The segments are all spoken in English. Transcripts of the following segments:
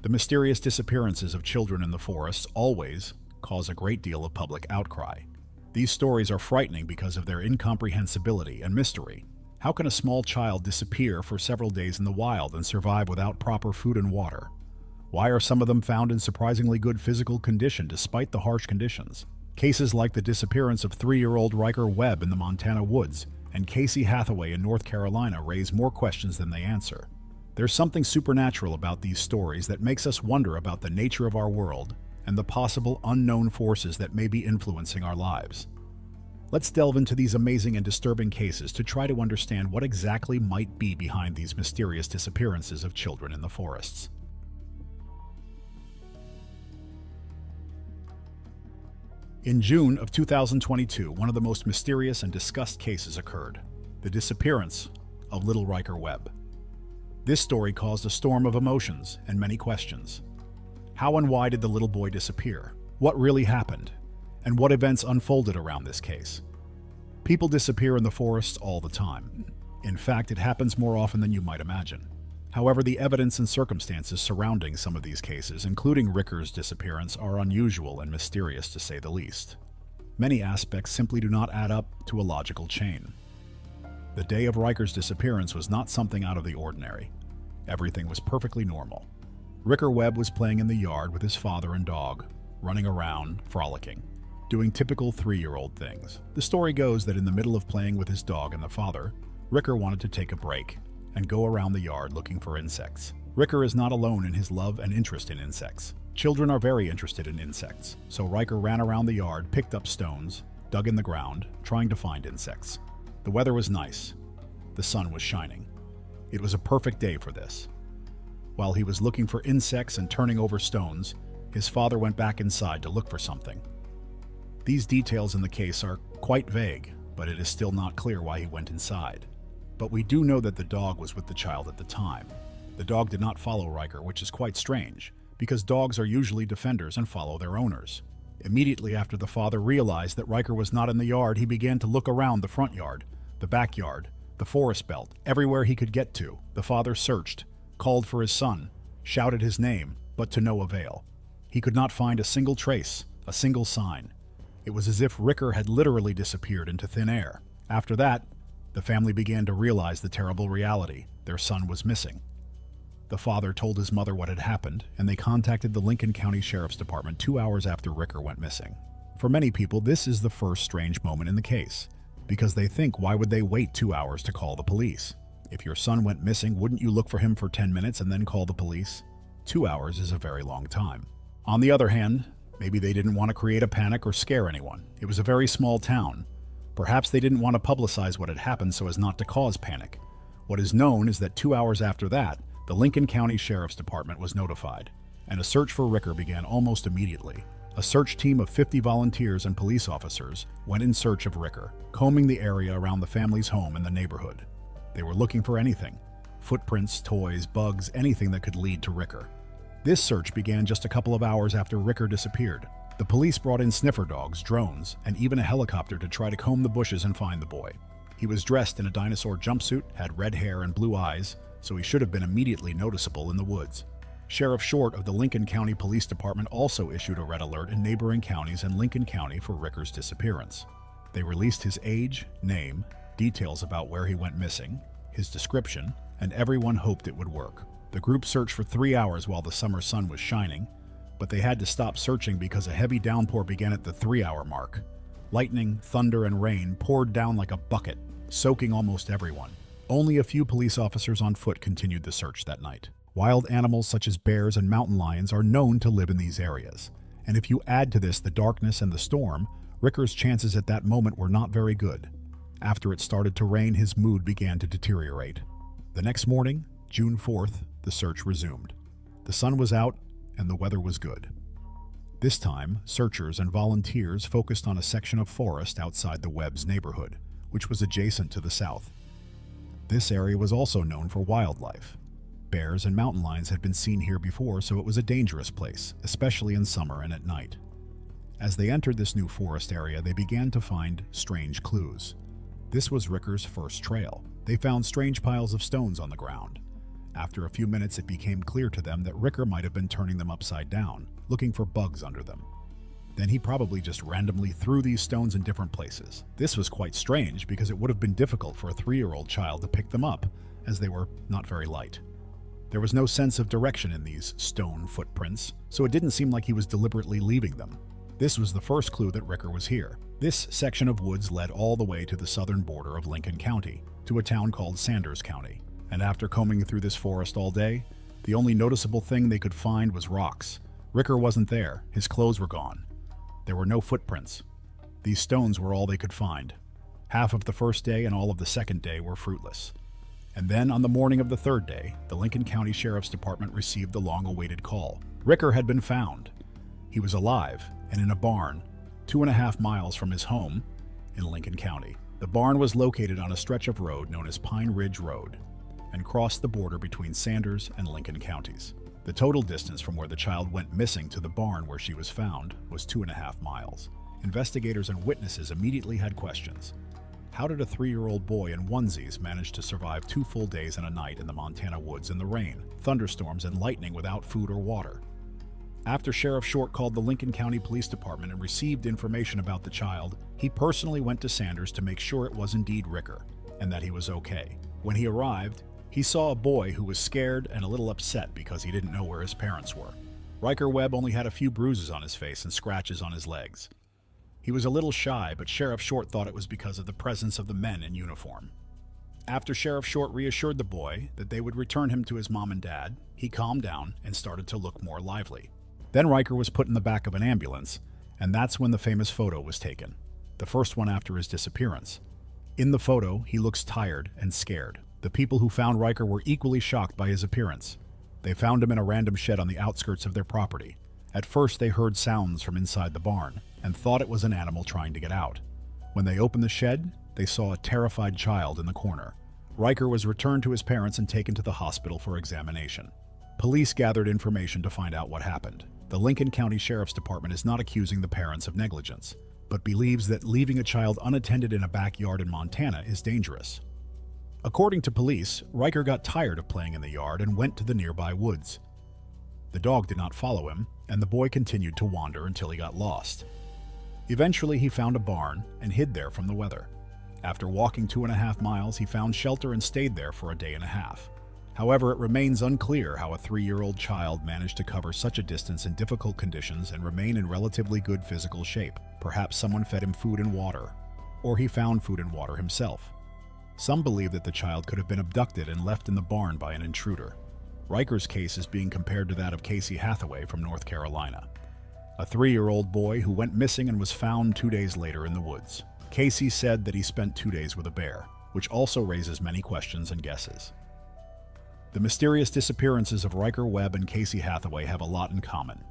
The mysterious disappearances of children in the forests always cause a great deal of public outcry. These stories are frightening because of their incomprehensibility and mystery. How can a small child disappear for several days in the wild and survive without proper food and water? Why are some of them found in surprisingly good physical condition despite the harsh conditions? Cases like the disappearance of 3-year-old Ryker Webb in the Montana woods and Casey Hathaway in North Carolina raise more questions than they answer. There's something supernatural about these stories that makes us wonder about the nature of our world and the possible unknown forces that may be influencing our lives. Let's delve into these amazing and disturbing cases to try to understand what exactly might be behind these mysterious disappearances of children in the forests. In June of 2022, one of the most mysterious and discussed cases occurred: the disappearance of little Ryker Webb. This story caused a storm of emotions and many questions. How and why did the little boy disappear? What really happened? And what events unfolded around this case? People disappear in the forests all the time. In fact, it happens more often than you might imagine. However, the evidence and circumstances surrounding some of these cases, including Ryker's disappearance, are unusual and mysterious to say the least. Many aspects simply do not add up to a logical chain. The day of Ryker's disappearance was not something out of the ordinary. Everything was perfectly normal. Ryker Webb was playing in the yard with his father and dog, running around, frolicking, doing typical 3-year-old things. The story goes that in the middle of playing with his dog and the father, Ryker wanted to take a break and go around the yard looking for insects. Ryker is not alone in his love and interest in insects. Children are very interested in insects, so Ryker ran around the yard, picked up stones, dug in the ground, trying to find insects. The weather was nice. The sun was shining. It was a perfect day for this. While he was looking for insects and turning over stones, his father went back inside to look for something. These details in the case are quite vague, but it is still not clear why he went inside. But we do know that the dog was with the child at the time. The dog did not follow Ryker, which is quite strange, because dogs are usually defenders and follow their owners. Immediately after the father realized that Ryker was not in the yard, he began to look around the front yard, the backyard, the forest belt, everywhere he could get to. The father searched, called for his son, shouted his name, but to no avail. He could not find a single trace, a single sign. It was as if Ryker had literally disappeared into thin air. After that, the family began to realize the terrible reality. Their son was missing. The father told his mother what had happened, and they contacted the Lincoln County Sheriff's Department 2 hours after Ryker went missing. For many people, this is the first strange moment in the case, because they think, why would they wait 2 hours to call the police? If your son went missing, wouldn't you look for him for 10 minutes and then call the police? 2 hours is a very long time. On the other hand, maybe they didn't want to create a panic or scare anyone. It was a very small town. Perhaps they didn't want to publicize what had happened so as not to cause panic. What is known is that 2 hours after that, the Lincoln County Sheriff's Department was notified, and a search for Ryker began almost immediately. A search team of 50 volunteers and police officers went in search of Ryker, combing the area around the family's home and the neighborhood. They were looking for anything: footprints, toys, bugs, anything that could lead to Ryker. This search began just a couple of hours after Ryker disappeared. The police brought in sniffer dogs, drones, and even a helicopter to try to comb the bushes and find the boy. He was dressed in a dinosaur jumpsuit, had red hair and blue eyes, so he should have been immediately noticeable in the woods. Sheriff Short of the Lincoln County Police Department also issued a red alert in neighboring counties and Lincoln County for Ryker's disappearance. They released his age, name, details about where he went missing, his description, and everyone hoped it would work. The group searched for 3 hours while the summer sun was shining, but they had to stop searching because a heavy downpour began at the 3-hour mark. Lightning, thunder, and rain poured down like a bucket, soaking almost everyone. Only a few police officers on foot continued the search that night. Wild animals such as bears and mountain lions are known to live in these areas, and if you add to this the darkness and the storm, Ryker's chances at that moment were not very good. After it started to rain, his mood began to deteriorate. The next morning, June 4th, the search resumed. The sun was out and the weather was good. This time, searchers and volunteers focused on a section of forest outside the Webb's neighborhood, which was adjacent to the south. This area was also known for wildlife. Bears and mountain lions had been seen here before, so it was a dangerous place, especially in summer and at night. As they entered this new forest area, they began to find strange clues. This was Ryker's first trail. They found strange piles of stones on the ground, After a few minutes, it became clear to them that Ryker might have been turning them upside down, looking for bugs under them. Then he probably just randomly threw these stones in different places. This was quite strange because it would have been difficult for a 3-year-old child to pick them up, as they were not very light. There was no sense of direction in these stone footprints, so it didn't seem like he was deliberately leaving them. This was the first clue that Ryker was here. This section of woods led all the way to the southern border of Lincoln County, to a town called Sanders County. And after combing through this forest all day, the only noticeable thing they could find was rocks. Ryker wasn't there. His clothes were gone. There were no footprints. These stones were all they could find. Half of the first day and all of the second day were fruitless. And then, on the morning of the third day, the Lincoln County Sheriff's Department received the long-awaited call. Ryker had been found. He was alive and in a barn, 2.5 miles from his home in Lincoln County. The barn was located on a stretch of road known as Pine Ridge Road and crossed the border between Sanders and Lincoln counties. The total distance from where the child went missing to the barn where she was found was 2.5 miles. Investigators and witnesses immediately had questions. How did a 3-year-old boy in onesies manage to survive 2 full days and a night in the Montana woods in the rain, thunderstorms, and lightning without food or water? After Sheriff Short called the Lincoln County Police Department and received information about the child, he personally went to Sanders to make sure it was indeed Ryker and that he was okay. When he arrived, he saw a boy who was scared and a little upset because he didn't know where his parents were. Ryker Webb only had a few bruises on his face and scratches on his legs. He was a little shy, but Sheriff Short thought it was because of the presence of the men in uniform. After Sheriff Short reassured the boy that they would return him to his mom and dad, he calmed down and started to look more lively. Then Ryker was put in the back of an ambulance, and that's when the famous photo was taken, the first one after his disappearance. In the photo, he looks tired and scared. The people who found Ryker were equally shocked by his appearance. They found him in a random shed on the outskirts of their property. At first, they heard sounds from inside the barn and thought it was an animal trying to get out. When they opened the shed, they saw a terrified child in the corner. Ryker was returned to his parents and taken to the hospital for examination. Police gathered information to find out what happened. The Lincoln County Sheriff's Department is not accusing the parents of negligence, but believes that leaving a child unattended in a backyard in Montana is dangerous. According to police, Ryker got tired of playing in the yard and went to the nearby woods. The dog did not follow him, and the boy continued to wander until he got lost. Eventually, he found a barn and hid there from the weather. After walking 2.5 miles, he found shelter and stayed there for a day and a half. However, it remains unclear how a 3-year-old child managed to cover such a distance in difficult conditions and remain in relatively good physical shape. Perhaps someone fed him food and water, or he found food and water himself. Some believe that the child could have been abducted and left in the barn by an intruder. Ryker's case is being compared to that of Casey Hathaway from North Carolina, a 3-year-old boy who went missing and was found 2 days later in the woods. Casey said that he spent 2 days with a bear, which also raises many questions and guesses. The mysterious disappearances of Ryker Webb and Casey Hathaway have a lot in common.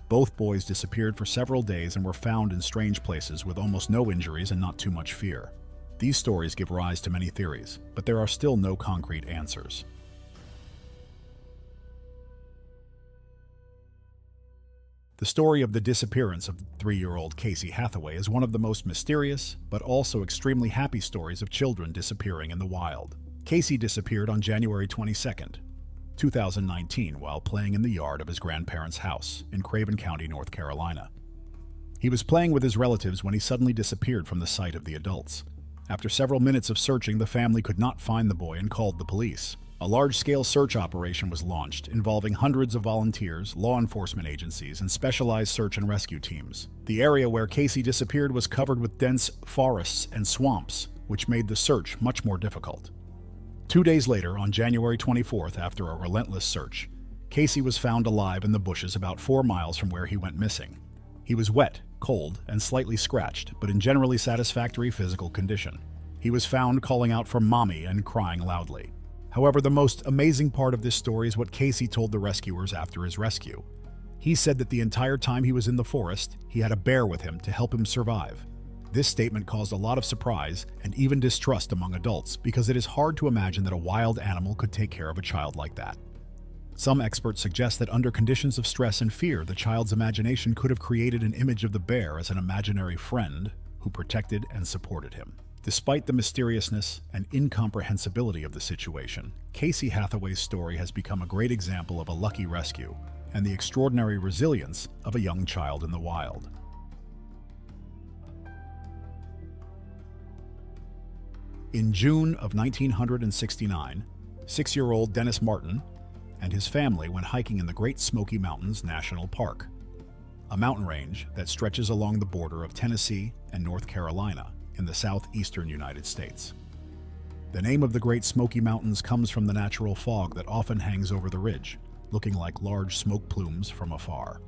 Both boys disappeared for several days and were found in strange places with almost no injuries and not too much fear. These stories give rise to many theories, but there are still no concrete answers. The story of the disappearance of 3-year-old Casey Hathaway is one of the most mysterious, but also extremely happy stories of children disappearing in the wild. Casey disappeared on January 22, 2019, while playing in the yard of his grandparents' house in Craven County, North Carolina. He was playing with his relatives when he suddenly disappeared from the sight of the adults. After several minutes of searching, the family could not find the boy and called the police. A large-scale search operation was launched, involving hundreds of volunteers, law enforcement agencies, and specialized search and rescue teams. The area where Casey disappeared was covered with dense forests and swamps, which made the search much more difficult. 2 days later, on January 24th, after a relentless search, Casey was found alive in the bushes about 4 miles from where he went missing. He was wet, cold, and slightly scratched, but in generally satisfactory physical condition. He was found calling out for mommy and crying loudly. However, the most amazing part of this story is what Casey told the rescuers after his rescue. He said that the entire time he was in the forest, he had a bear with him to help him survive. This statement caused a lot of surprise and even distrust among adults because it is hard to imagine that a wild animal could take care of a child like that. Some experts suggest that under conditions of stress and fear, the child's imagination could have created an image of the bear as an imaginary friend who protected and supported him. Despite the mysteriousness and incomprehensibility of the situation, Casey Hathaway's story has become a great example of a lucky rescue and the extraordinary resilience of a young child in the wild. In June of 1969, 6-year-old Dennis Martin and his family went hiking in the Great Smoky Mountains National Park, a mountain range that stretches along the border of Tennessee and North Carolina in the southeastern United States. The name of the Great Smoky Mountains comes from the natural fog that often hangs over the ridge, looking like large smoke plumes from afar.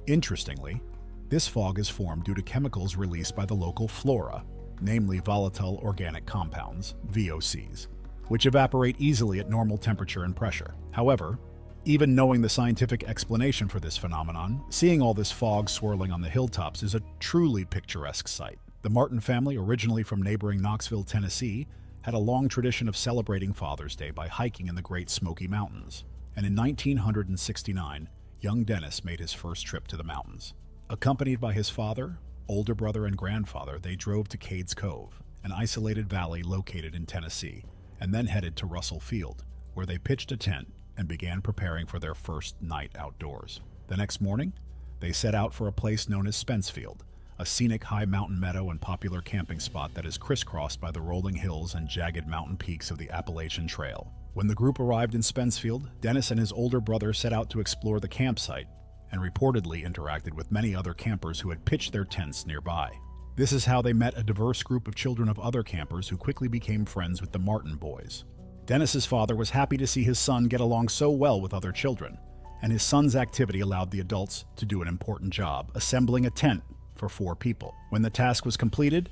Interestingly, this fog is formed due to chemicals released by the local flora, namely volatile organic compounds, VOCs, which evaporate easily at normal temperature and pressure. However, even knowing the scientific explanation for this phenomenon, seeing all this fog swirling on the hilltops is a truly picturesque sight. The Martin family, originally from neighboring Knoxville, Tennessee, had a long tradition of celebrating Father's Day by hiking in the Great Smoky Mountains. And in 1969, young Dennis made his first trip to the mountains. Accompanied by his father, older brother, and grandfather, they drove to Cades Cove, an isolated valley located in Tennessee, and then headed to Russell Field, where they pitched a tent and began preparing for their first night outdoors. The next morning, they set out for a place known as Spencefield, a scenic high mountain meadow and popular camping spot that is crisscrossed by the rolling hills and jagged mountain peaks of the Appalachian Trail. When the group arrived in Spencefield, Dennis and his older brother set out to explore the campsite and reportedly interacted with many other campers who had pitched their tents nearby. This is how they met a diverse group of children of other campers who quickly became friends with the Martin boys. Dennis's father was happy to see his son get along so well with other children, and his son's activity allowed the adults to do an important job, assembling a tent for 4 people. When the task was completed,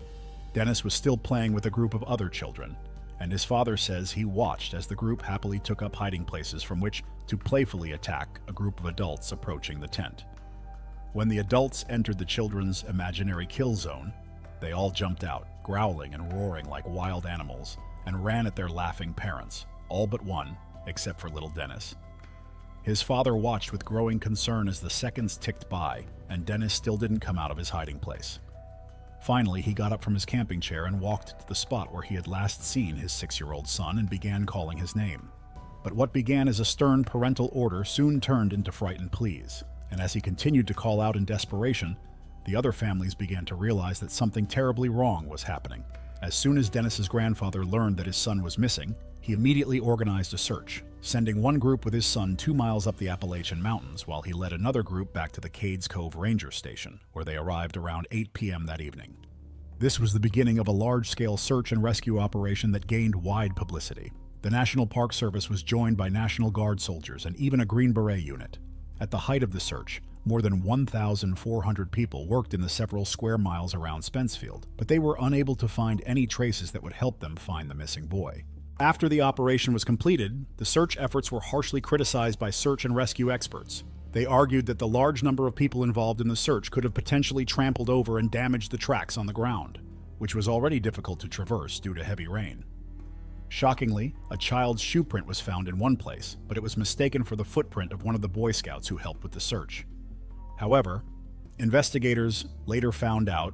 Dennis was still playing with a group of other children, and his father says he watched as the group happily took up hiding places from which to playfully attack a group of adults approaching the tent. When the adults entered the children's imaginary kill zone, they all jumped out, growling and roaring like wild animals, and ran at their laughing parents, all but one, except for little Dennis. His father watched with growing concern as the seconds ticked by, and Dennis still didn't come out of his hiding place. Finally, he got up from his camping chair and walked to the spot where he had last seen his 6-year-old son and began calling his name. But what began as a stern parental order soon turned into frightened pleas, and as he continued to call out in desperation, the other families began to realize that something terribly wrong was happening. As soon as Dennis's grandfather learned that his son was missing, he immediately organized a search, sending one group with his son 2 miles up the Appalachian Mountains while he led another group back to the Cades Cove Ranger Station, where they arrived around 8 p.m. that evening. This was the beginning of a large-scale search and rescue operation that gained wide publicity. The National Park Service was joined by National Guard soldiers and even a Green Beret unit. At the height of the search, more than 1,400 people worked in the several square miles around Spencefield, but they were unable to find any traces that would help them find the missing boy. After the operation was completed, the search efforts were harshly criticized by search and rescue experts. They argued that the large number of people involved in the search could have potentially trampled over and damaged the tracks on the ground, which was already difficult to traverse due to heavy rain. Shockingly, a child's shoe print was found in one place, but it was mistaken for the footprint of one of the Boy Scouts who helped with the search. However, investigators later found out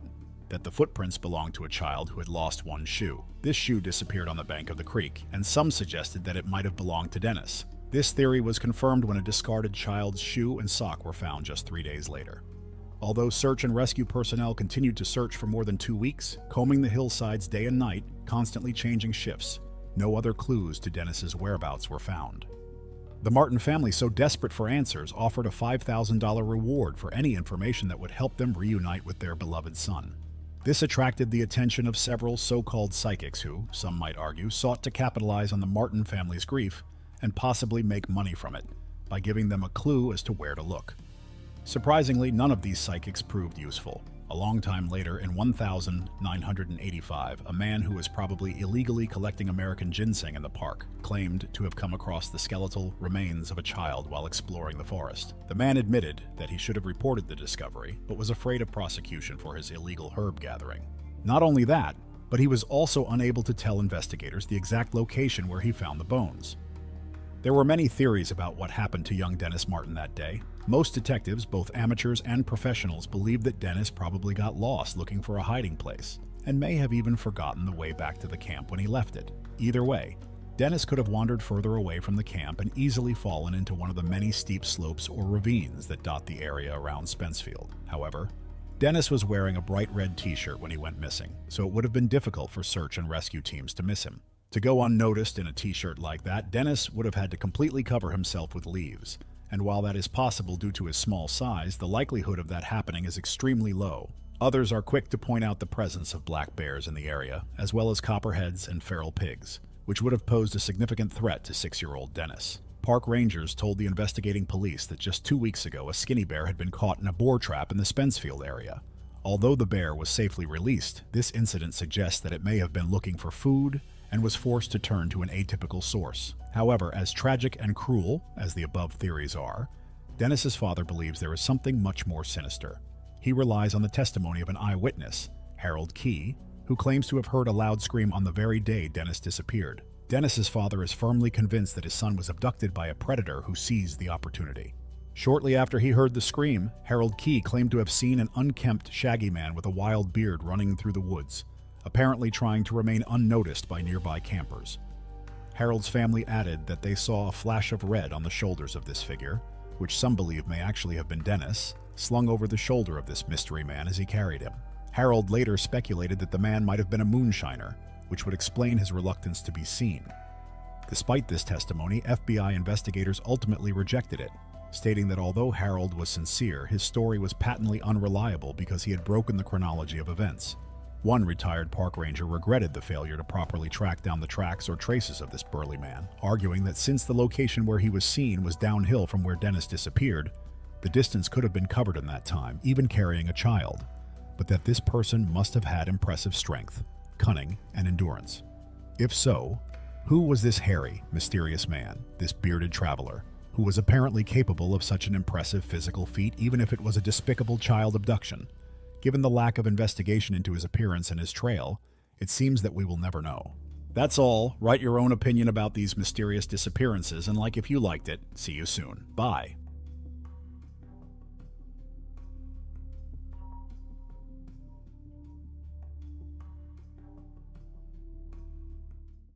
that the footprints belonged to a child who had lost one shoe. This shoe disappeared on the bank of the creek, and some suggested that it might have belonged to Dennis. This theory was confirmed when a discarded child's shoe and sock were found just 3 days later. Although search and rescue personnel continued to search for more than 2 weeks, combing the hillsides day and night, constantly changing shifts, no other clues to Dennis's whereabouts were found. The Martin family, so desperate for answers, offered a $5,000 reward for any information that would help them reunite with their beloved son. This attracted the attention of several so-called psychics who, some might argue, sought to capitalize on the Martin family's grief and possibly make money from it by giving them a clue as to where to look. Surprisingly, none of these psychics proved useful. A long time later, in 1985, a man who was probably illegally collecting American ginseng in the park claimed to have come across the skeletal remains of a child while exploring the forest. The man admitted that he should have reported the discovery, but was afraid of prosecution for his illegal herb gathering. Not only that, but he was also unable to tell investigators the exact location where he found the bones. There were many theories about what happened to young Dennis Martin that day. Most detectives, both amateurs and professionals, believed that Dennis probably got lost looking for a hiding place. and may have even forgotten the way back to the camp when he left it. Either way, Dennis could have wandered further away from the camp and easily fallen into one of the many steep slopes or ravines that dot the area around Spencefield. However, Dennis was wearing a bright red t-shirt when he went missing, so it would have been difficult for search and rescue teams to miss him. To go unnoticed in a t-shirt like that, Dennis would have had to completely cover himself with leaves, and while that is possible due to his small size, the likelihood of that happening is extremely low. Others are quick to point out the presence of black bears in the area, as well as copperheads and feral pigs, which would have posed a significant threat to 6-year-old Dennis. Park rangers told the investigating police that just 2 weeks ago a skinny bear had been caught in a boar trap in the Spencefield area. Although the bear was safely released, this incident suggests that it may have been looking for food and was forced to turn to an atypical source. However, as tragic and cruel as the above theories are, Dennis's father believes there is something much more sinister. He relies on the testimony of an eyewitness, Harold Key, who claims to have heard a loud scream on the very day Dennis disappeared. Dennis's father is firmly convinced that his son was abducted by a predator who seized the opportunity. Shortly after he heard the scream, Harold Key claimed to have seen an unkempt, shaggy man with a wild beard running through the woods, apparently trying to remain unnoticed by nearby campers. Harold's family added that they saw a flash of red on the shoulders of this figure, which some believe may actually have been Dennis, slung over the shoulder of this mystery man as he carried him. Harold later speculated that the man might have been a moonshiner, which would explain his reluctance to be seen. Despite this testimony, FBI investigators ultimately rejected it, stating that although Harold was sincere, his story was patently unreliable because he had broken the chronology of events. One retired park ranger regretted the failure to properly track down the tracks or traces of this burly man, arguing that since the location where he was seen was downhill from where Dennis disappeared, the distance could have been covered in that time, even carrying a child, but that this person must have had impressive strength, cunning, and endurance. If so, who was this hairy, mysterious man, this bearded traveler, who was apparently capable of such an impressive physical feat even if it was a despicable child abduction? Given the lack of investigation into his appearance and his trail, it seems that we will never know. That's all. Write your own opinion about these mysterious disappearances, and like if you liked it. See you soon. Bye.